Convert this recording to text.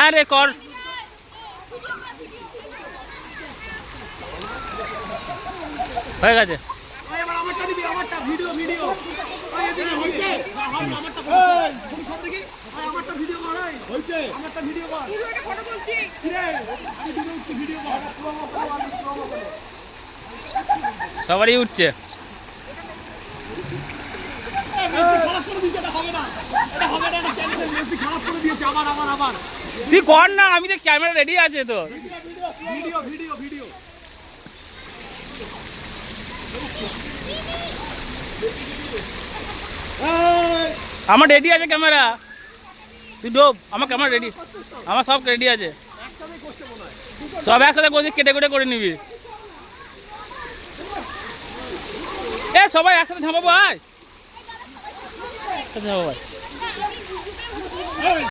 হ্যাঁ রে কর। হয়ে গেছে। সবারই উঠছে। তুই কর না, আমি তো ক্যামেরা রেডি আছে তো। আমার রেডি আছে ক্যামেরা, তুই ডোব। আমার ক্যামেরা রেডি, আমার সব রেডি আছে। সব একসাথে কেটে কেটে করে নিবি। এ সবাই একসাথে ঝাঁপাবো, আয় ঝাঁপাবো।